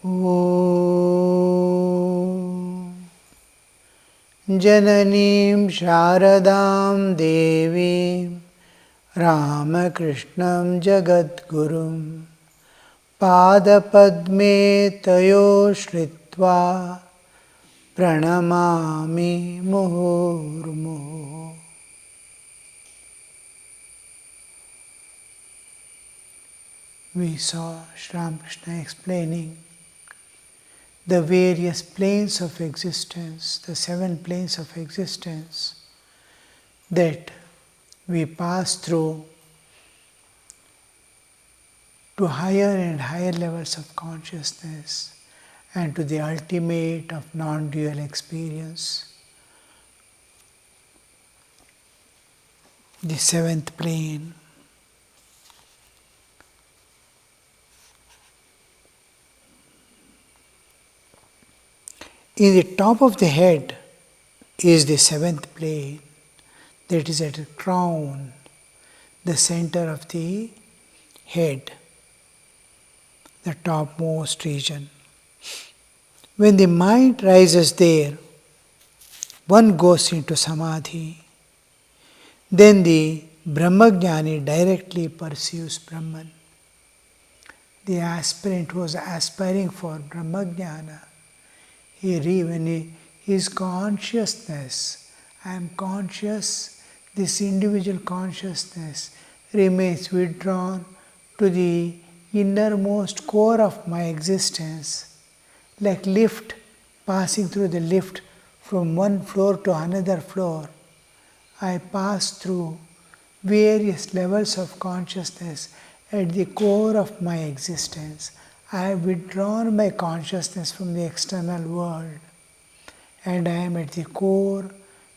Om Jananim Sharadam Devim Ramakrishnam Jagadgurum Padapadme Tayo Shritva Pranamami Muhurmuhu. We saw Sri Ramakrishna explaining the various planes of existence, the 7 planes of existence that we pass through to higher and higher levels of consciousness and to the ultimate of non-dual experience. The 7th plane. In the top of the head is the 7th plane, that is at the crown, the center of the head, the topmost region. When the mind rises there, one goes into samadhi. Then the Brahmajnani directly pursues Brahman. The aspirant who was aspiring for Brahmajnana, his consciousness, I am conscious, this individual consciousness remains withdrawn to the innermost core of my existence, like lift passing through the lift from one floor to another floor. I pass through various levels of consciousness at the core of my existence. I have withdrawn my consciousness from the external world, and I am at the core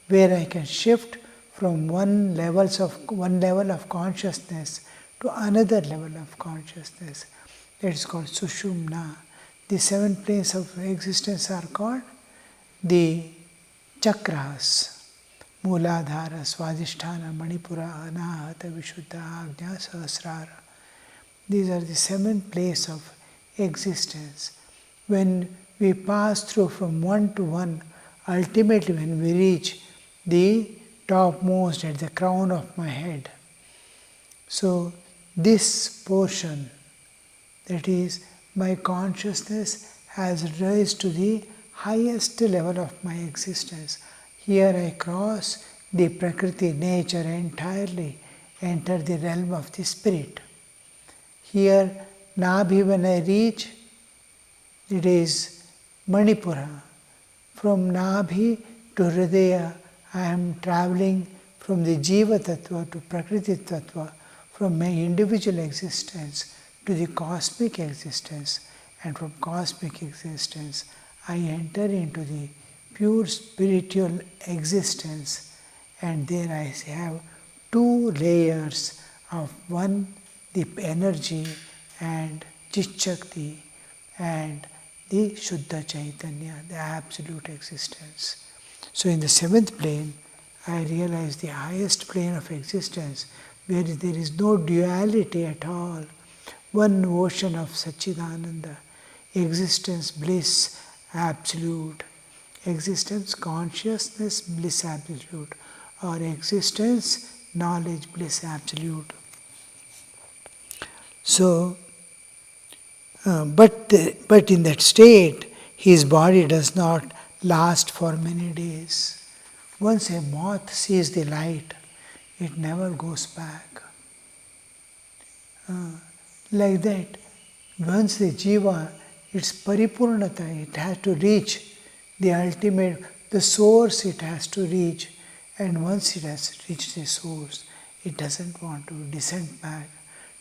where I can shift from one level of consciousness to another level of consciousness. That is called Sushumna. The 7 planes of existence are called the chakras: Mooladhara, Swadhisthana, Manipura, Anahata, Vishuddha, Ajna, Sahasrara. These are the 7 planes of existence. When we pass through from one to one, ultimately when we reach the topmost at the crown of my head. So this portion, that is, my consciousness has raised to the highest level of my existence. Here I cross the Prakriti, nature entirely, enter the realm of the spirit. Here, Nabhi, when I reach, it is Manipura. From Nabhi to Hridaya, I am traveling from the Jiva Tattva to Prakriti Tattva, from my individual existence to the cosmic existence, and from cosmic existence, I enter into the pure spiritual existence, and there I have 2 layers of one, the energy, and Chit-Shakti, and the Shuddha Chaitanya, the absolute existence. So in the 7th plane, I realize the highest plane of existence, where there is no duality at all, one ocean of Satchidananda, existence, bliss, absolute, existence, consciousness, bliss, absolute, or existence, knowledge, bliss, absolute. So, but in that state, his body does not last for many days. Once a moth sees the light, it never goes back. Like that, once the jiva, its paripurnata, it has to reach the ultimate, the source it has to reach, and once it has reached the source, it doesn't want to descend back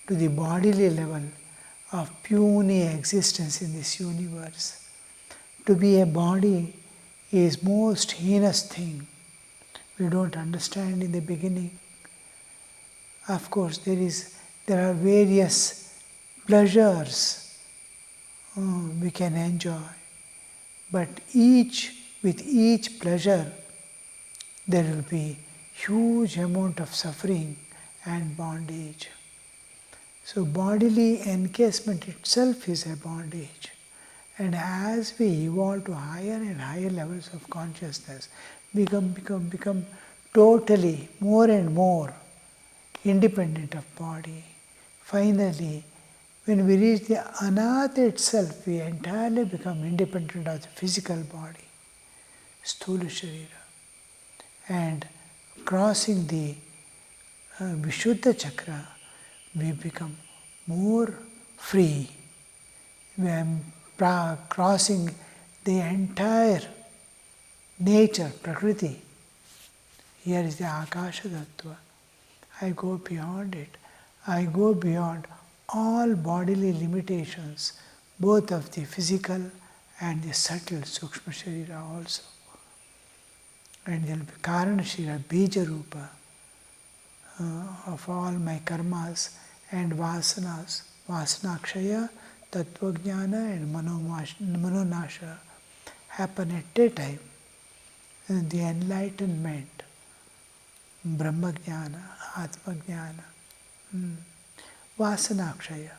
to the bodily level of puny existence in this universe. To be a body is most heinous thing. We don't understand in the beginning. Of course, there are various pleasures we can enjoy, but with each pleasure there will be huge amount of suffering and bondage. So bodily encasement itself is a bondage, And as we evolve to higher and higher levels of consciousness, become totally more and more independent of body. Finally, when we reach the anat itself, we entirely become independent of the physical body, sthula sharira. And crossing the Vishuddha chakra, we become more free. We are crossing the entire nature, Prakriti. Here is the Akasha Tattva. I go beyond it. I go beyond all bodily limitations, both of the physical and the subtle Sukshma Sharira also. And there will be Karana Sharira, Bija Rupa of all my karmas and vasanas, Vasanakshaya, Tattvajnana and Manonasha happen at a time. And the enlightenment, Brahmajnana, Atmajnana, Vasanakshaya,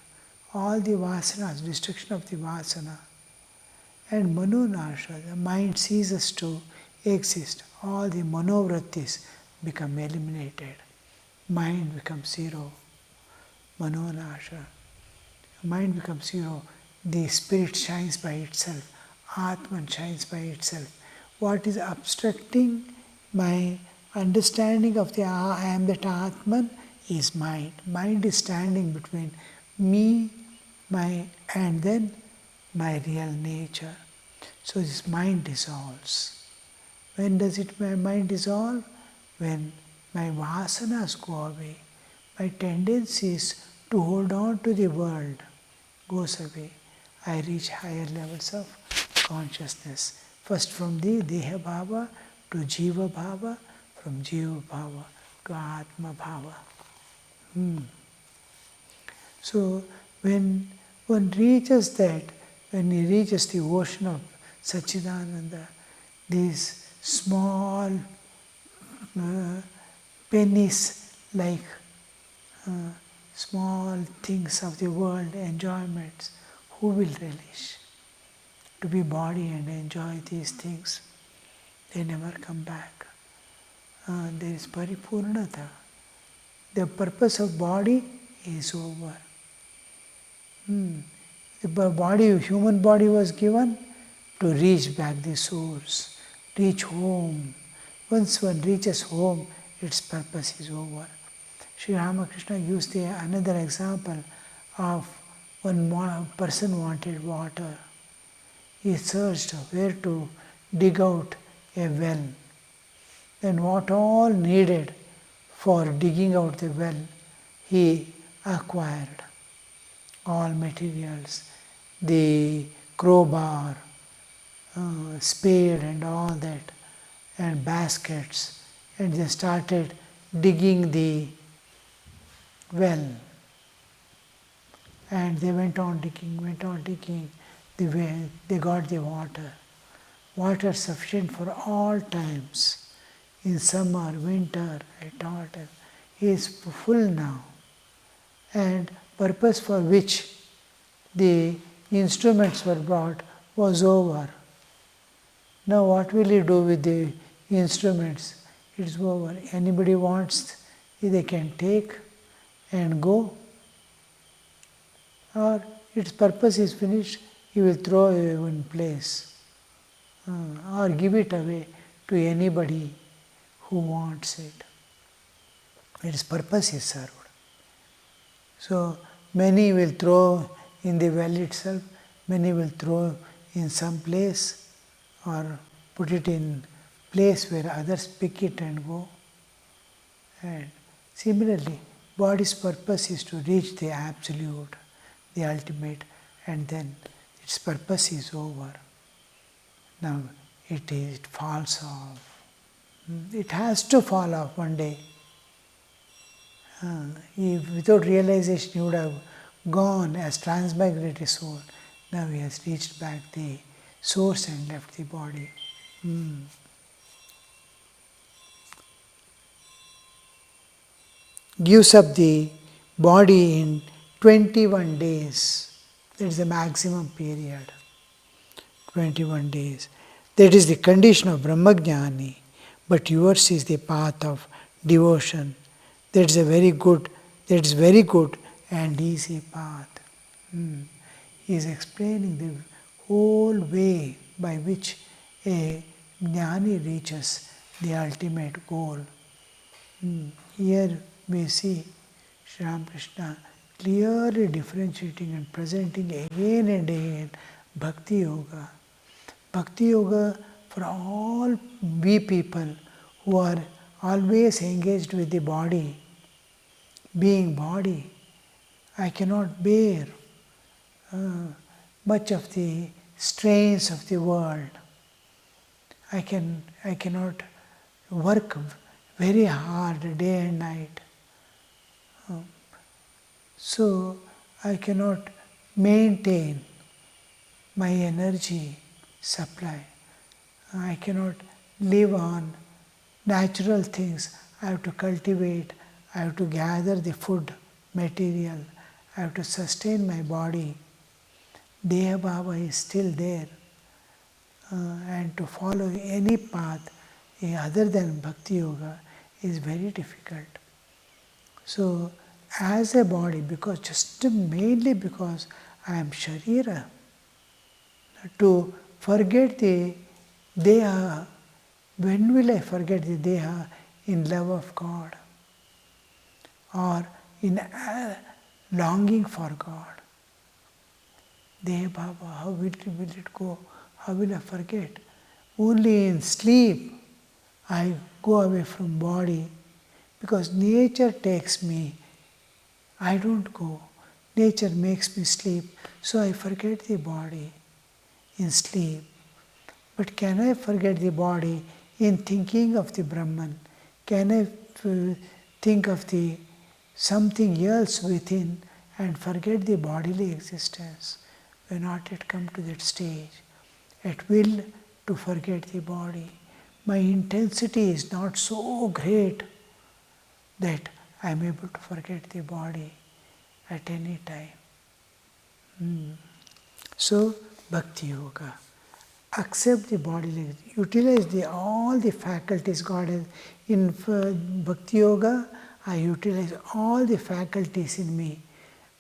all the vasanas, destruction of the vasana, and Manonasha, the mind ceases to exist. All the manovrattis become eliminated. Mind becomes zero. Manonasha. Mind becomes zero. The spirit shines by itself. Atman shines by itself. What is obstructing my understanding of the I am that Atman is mind. Mind is standing between me, and then my real nature. So this mind dissolves. When does my mind dissolve? When my vasanas go away. My tendencies to hold on to the world goes away. I reach higher levels of consciousness. First from the Deha Bhava to Jiva Bhava, from Jiva Bhava to Atma Bhava. So when one reaches that, when he reaches the ocean of Satchidananda, these small pennies like small things of the world, enjoyments, who will relish to be body and enjoy these things? They never come back. There is paripurnata. The purpose of body is over. The body, human body was given to reach back the source, reach home. Once one reaches home, its purpose is over. Sri Ramakrishna used another example of one person wanted water. He searched where to dig out a well. Then what all needed for digging out the well, he acquired. All materials, the crowbar, spade and all that, and baskets, and they started digging the well. And they went on digging, they got the water sufficient for all times, in summer, winter, at all times. He is full now. And purpose for which the instruments were brought was over. Now what will he do with the instruments? It's over. Anybody wants, they can take and go, or its purpose is finished, he will throw away one place, or give it away to anybody who wants it. Its purpose is served. So many will throw in the well itself, many will throw in some place, or put it in place where others pick it and go. And similarly, body's purpose is to reach the absolute, the ultimate, and then its purpose is over. Now it falls off. It has to fall off one day. If without realization he would have gone as transmigratory soul. Now he has reached back the source and left the body. Gives up the body in 21 days. That is the maximum period. 21 days. That is the condition of Brahmajnani, but yours is the path of devotion. That's very good and easy path. He is explaining the whole way by which a jnani reaches the ultimate goal. Here we see Sri Ramakrishna clearly differentiating and presenting again and again Bhakti Yoga. Bhakti Yoga for all we people who are always engaged with the body, being body. I cannot bear much of the strains of the world. I cannot work very hard day and night. So I cannot maintain my energy supply. I cannot live on natural things. I have to cultivate, I have to gather the food material, I have to sustain my body. Deha Bhava is still there. And to follow any path other than Bhakti Yoga is very difficult. So, as a body, mainly because I am Sharira, to forget the Deha, when will I forget the Deha in love of God or in longing for God? Deha Bhava, how will it go? How will I forget? Only in sleep I go away from body because nature takes me. I don't go. Nature makes me sleep. So I forget the body in sleep. But can I forget the body in thinking of the Brahman? Can I think of the something else within and forget the bodily existence? We have not yet come to that stage. At will to forget the body. My intensity is not so great that I am able to forget the body at any time. So, Bhakti Yoga. Accept the bodily, utilize all the faculties God has. In Bhakti Yoga, I utilize all the faculties in me.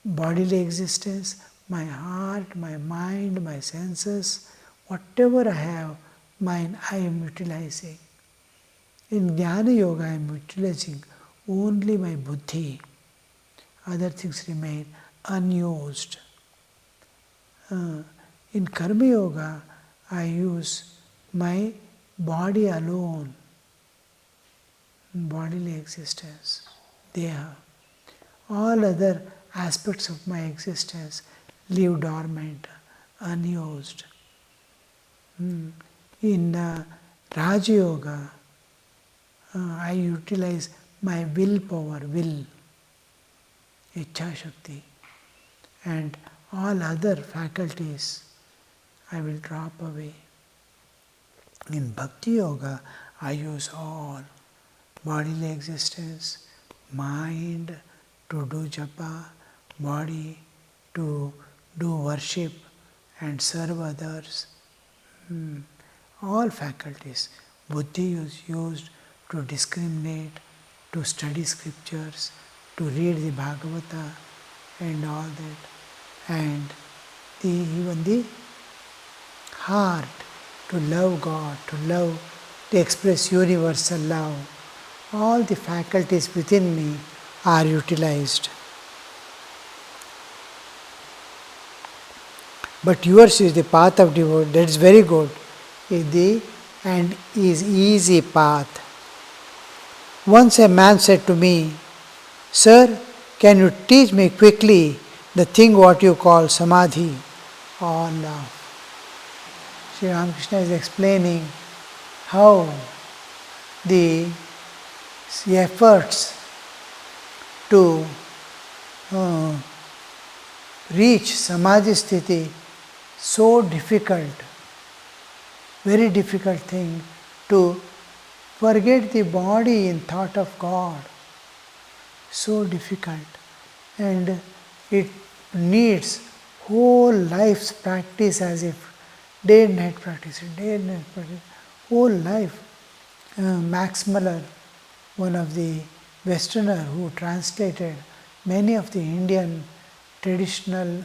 Bodily existence, my heart, my mind, my senses, whatever I have, mine, I am utilizing. In Jnana Yoga, I am utilizing only my buddhi. Other things remain unused. In Karma Yoga, I use my body alone, bodily existence, Deha. All other aspects of my existence leave dormant, unused. In Raja Yoga, I utilize my willpower, Ichha Shakti, and all other faculties I will drop away. In Bhakti Yoga, I use all bodily existence, mind to do japa, body to do worship and serve others. All faculties. Buddhi is used to discriminate, to study scriptures, to read the Bhagavata and all that. And even the heart to love God, to express universal love. All the faculties within me are utilized. But yours is the path of devotion. That is very good. And is easy path. Once a man said to me, "Sir, can you teach me quickly the thing what you call samadhi?" All love. Sri Ramakrishna is explaining how the efforts to reach samadhi sthiti, so difficult, very difficult thing to forget the body in thought of God. So difficult, and it needs whole life's practice as if day and night practice, day and night practice, whole life. Max Muller, one of the Westerner who translated many of the Indian traditional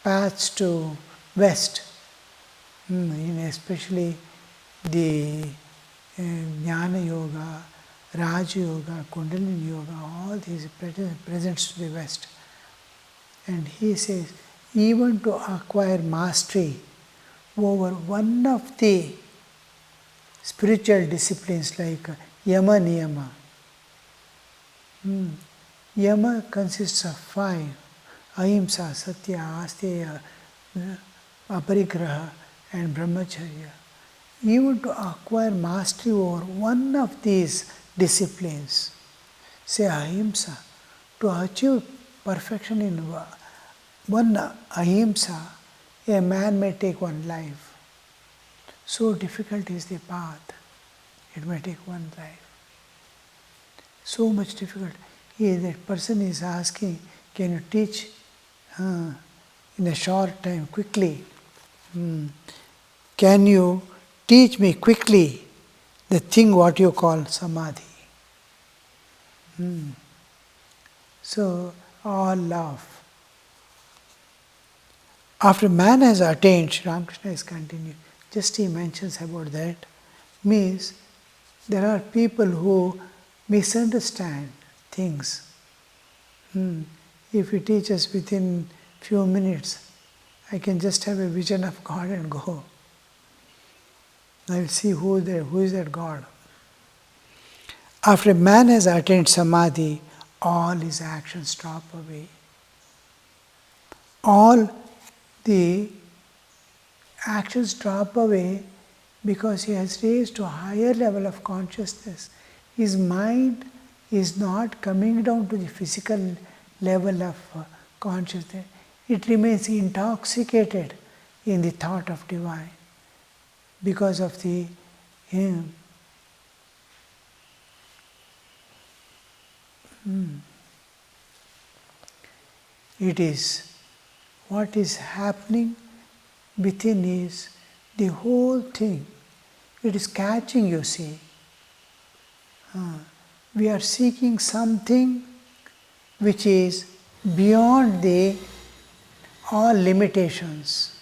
paths to West, especially the Jnana Yoga, Raja Yoga, Kundalini Yoga, all these presents to the West. And he says, even to acquire mastery over one of the spiritual disciplines like Yama Niyama. Yama consists of 5: Ahimsa, Satya, Asteya, Aparigraha, and Brahmacharya. Even to acquire mastery over one of these disciplines, say Ahimsa, to achieve perfection in one Ahimsa, a man may take one life. So difficult is the path, it may take one life. So much difficult. That person is asking, can you teach in a short time, quickly? Can you teach me quickly the thing what you call samadhi? So all love. After man has attained, Ramakrishna is continuing, just he mentions about that, means there are people who misunderstand things. If he teaches within few minutes, I can just have a vision of God and go. I will see who is that God. After man has attained samadhi, all his actions drop away. All the actions drop away because he has raised to a higher level of consciousness. His mind is not coming down to the physical level of consciousness. It remains intoxicated in the thought of divine because of the it is what is happening within is the whole thing. It is catching, you see. We are seeking something which is beyond all limitations.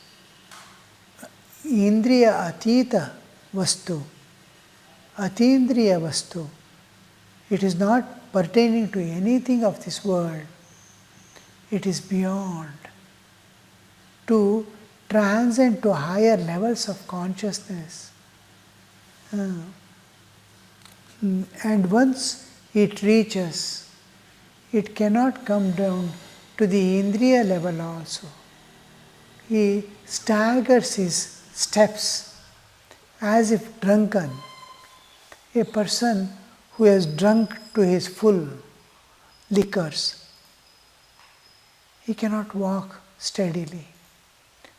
Indriya atita vastu, atindriya vastu. It is not pertaining to anything of this world. It is beyond. To transcend to higher levels of consciousness. And once it reaches, it cannot come down to the Indriya level also. He staggers his steps as if drunken. A person who has drunk to his full liquors, he cannot walk steadily.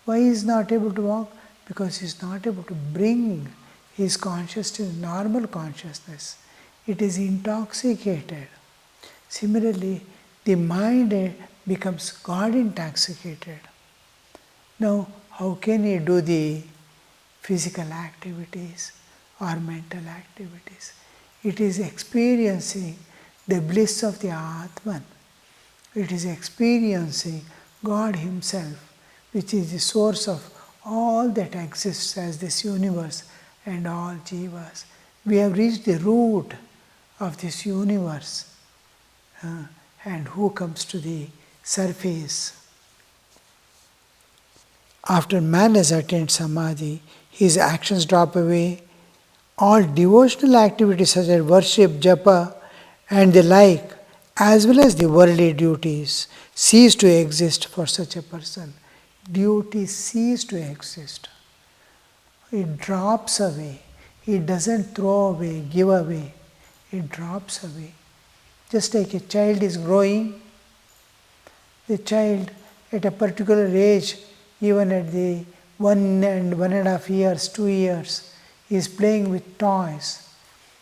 Why he is not able to walk? Because he is not able to bring his consciousness, normal consciousness. It is intoxicated. Similarly, the mind becomes God intoxicated. Now, how can he do the physical activities or mental activities? It is experiencing the bliss of the Atman. It is experiencing God Himself, which is the source of all that exists as this universe and all jivas. We have reached the root of this universe. And who comes to the surface? After man has attained samadhi, his actions drop away. All devotional activities such as worship, japa, and the like, as well as the worldly duties, cease to exist for such a person. Duties cease to exist. It drops away. It doesn't throw away, give away. It drops away. Just like a child is growing, the child at a particular age, even at the 1.5 years, 2 years, is playing with toys.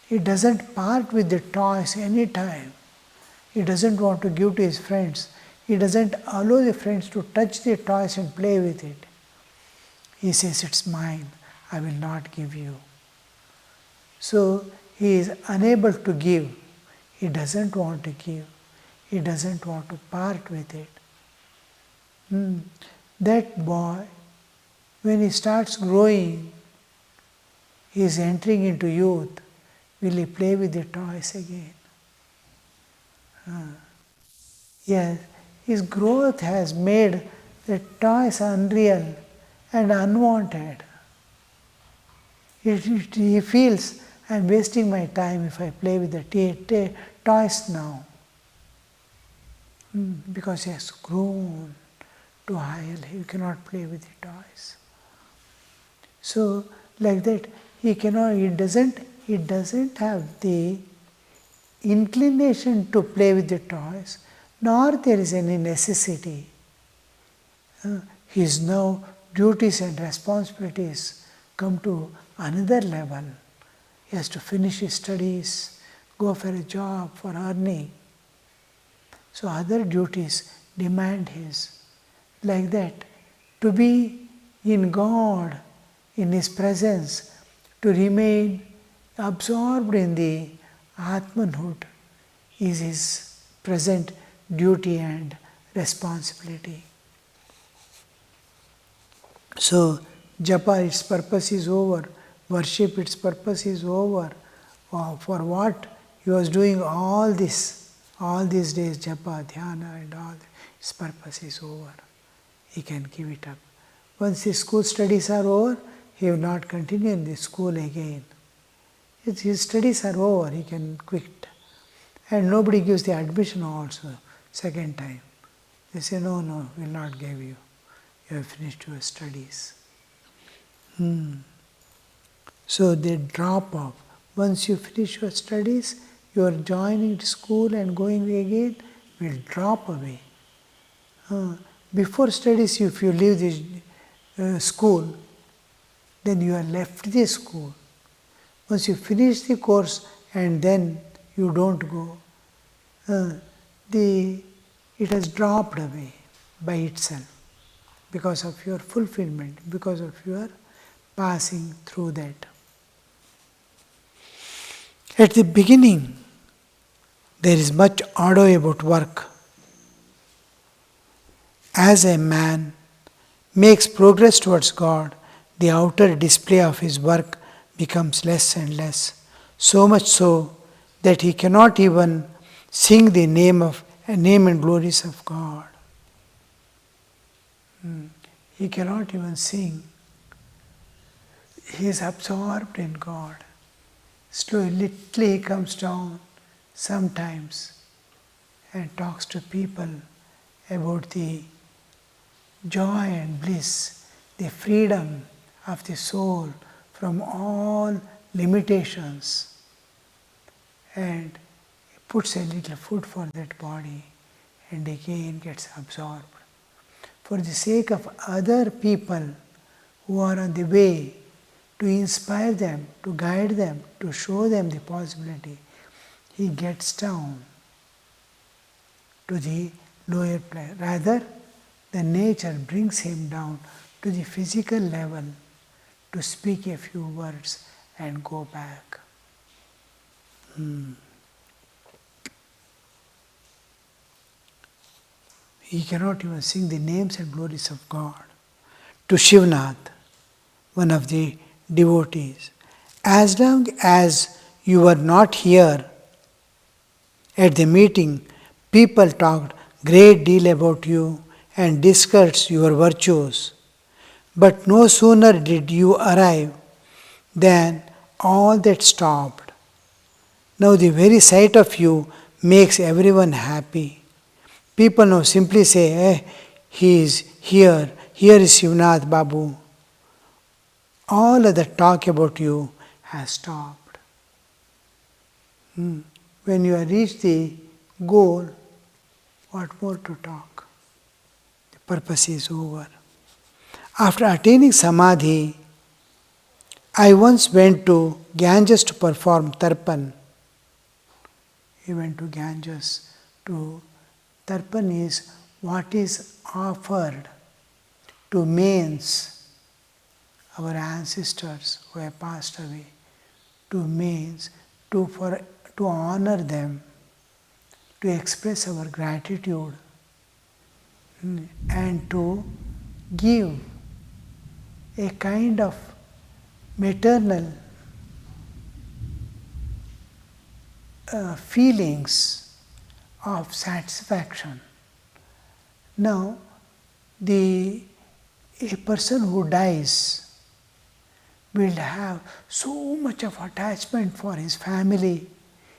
He doesn't part with the toys any time. He doesn't want to give to his friends. He doesn't allow the friends to touch the toys and play with it. he says, it's mine, I will not give you. So he is unable to give. He doesn't want to give. He doesn't want to part with it. That boy, when he starts growing, he is entering into youth. Will he play with the toys again? Yes, his growth has made the toys unreal and unwanted. He feels, I'm wasting my time if I play with the toys now. Because he has grown to higher, he cannot play with the toys. So, like that, he doesn't have the inclination to play with the toys, nor there is any necessity. His now duties and responsibilities come to another level. He has to finish his studies, go for a job, for earning. So other duties demand his. Like that, to be in God, in His presence, to remain absorbed in the Atmanhood is his present duty and responsibility. So, japa, its purpose is over. Worship, its purpose is over. For what he was doing all these days, japa, dhyana and all, its purpose is over. He can give it up. Once his school studies are over, he will not continue in the school again. His studies are over, he can quit. And nobody gives the admission also, second time. They say, no, we'll not give you. You have finished your studies. So they drop off. Once you finish your studies, your joining school and going again will drop away. Before studies, if you leave the school, then you are left the school. Once you finish the course and then you don't go, it has dropped away by itself because of your fulfillment, because of your passing through that. At the beginning, there is much ado about work. As a man makes progress towards God, the outer display of his work becomes less and less, so much so that he cannot even sing the name and glories of God. He cannot even sing. He is absorbed in God. Slowly he comes down sometimes and talks to people about the joy and bliss, the freedom of the soul from all limitations, and puts a little food for that body and again gets absorbed. For the sake of other people who are on the way, to inspire them, to guide them, to show them the possibility, he gets down to the lower plane. Rather, the nature brings him down to the physical level to speak a few words and go back. He cannot even sing the names and glories of God. To Shivnath, one of the devotees, as long as you were not here at the meeting, people talked great deal about you and discussed your virtues. But no sooner did you arrive than all that stopped. Now the very sight of you makes everyone happy. People now simply say, he is here is Shivnath Babu. All other talk about you has stopped. When you have reached the goal, what more to talk? The purpose is over. After attaining Samadhi, I once went to Ganges to perform Tarpan. He went to Ganges to Tarpan is what is offered to mains our ancestors who have passed away, to honor them, to express our gratitude, and to give a kind of maternal feelings of satisfaction. Now, a person who dies will have so much of attachment for his family,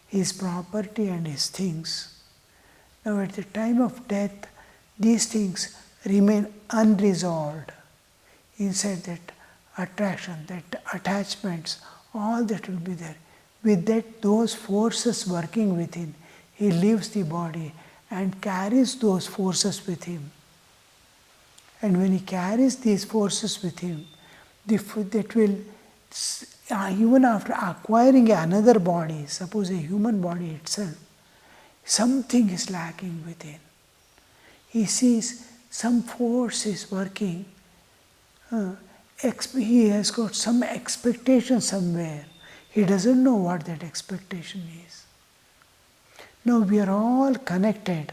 his property and his things. Now at the time of death, these things remain unresolved. Inside that attraction, that attachments, all that will be there. With that, those forces working within, he leaves the body and carries those forces with him. And when he carries these forces with him, that will, even after acquiring another body, suppose a human body itself, something is lacking within. He sees some force is working. He has got some expectation somewhere. He doesn't know what that expectation is. Now we are all connected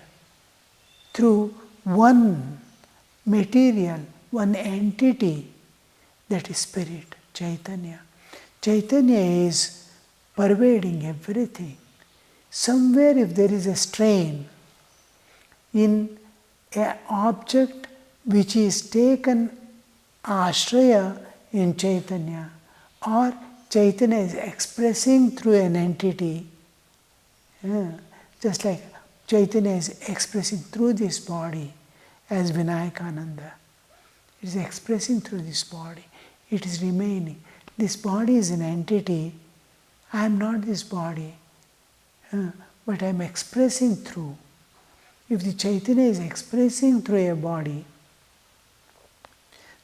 through one material, one entity, that is Spirit, Chaitanya. Chaitanya is pervading everything. Somewhere if there is a strain in an object which is taken ashraya in Chaitanya, or Chaitanya is expressing through an entity, just like Chaitanya is expressing through this body as Vinayakananda. It is expressing through this body. It is remaining. This body is an entity. I am not this body, but I am expressing through. If the Chaitanya is expressing through a body,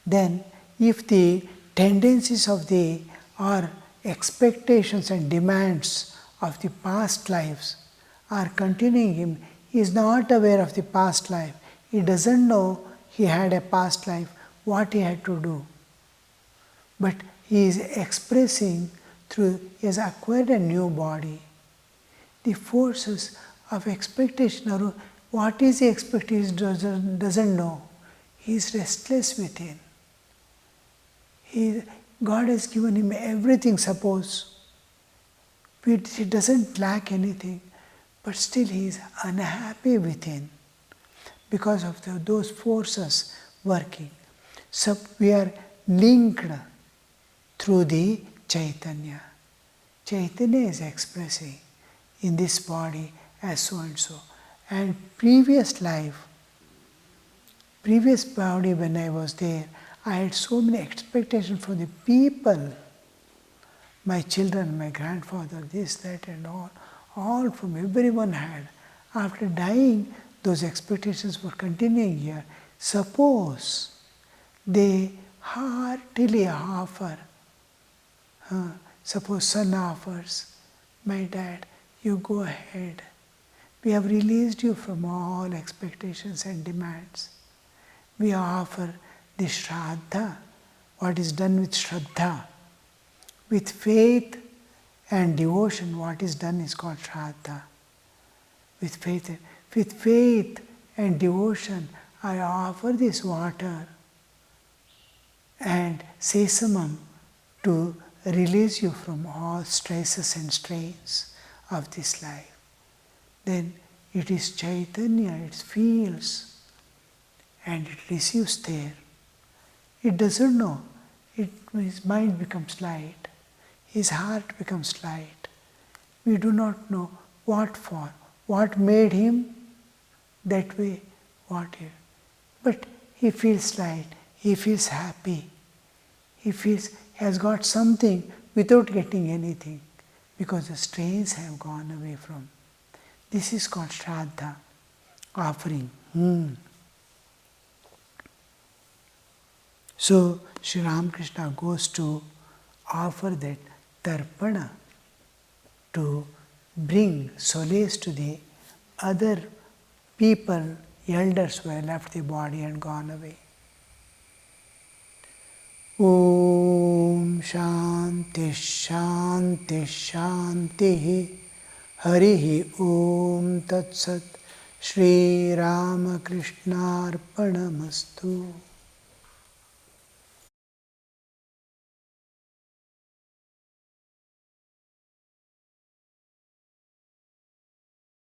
then if the tendencies of the or expectations and demands of the past lives are continuing him, he is not aware of the past life. He doesn't know he had a past life, what he had to do. But he is expressing through, he has acquired a new body. The forces of expectation are, what is the expectation doesn't know. He is restless within. God has given him everything, suppose. He doesn't lack anything, but still he is unhappy within because of those forces working. So we are linked through the Chaitanya. Chaitanya is expressing in this body as so and so. And previous body when I was there, I had so many expectations from the people, my children, my grandfather, this, that and all from everyone had. After dying, those expectations were continuing here. Suppose they heartily offer, suppose son offers, my dad, you go ahead. We have released you from all expectations and demands. We offer the Shraddha, what is done with Shraddha. With faith and devotion, what is done is called Shraddha. With faith and devotion, I offer this water and sesamam to release you from all stresses and strains of this life. Then it is Chaitanya, it feels and it receives there. It doesn't know. His mind becomes light. His heart becomes light. We do not know what for, what made him that way, but he feels light, he feels happy, he has got something without getting anything because the strains have gone away from. This is called Shraddha, offering. So Sri Ramakrishna goes to offer that tarpana to bring solace to the other people, elders who have left the body and gone away. Om Shanti Shanti Shanti. Harihi Om Tat Sat. Shri Ramakrishna Arpanamastu.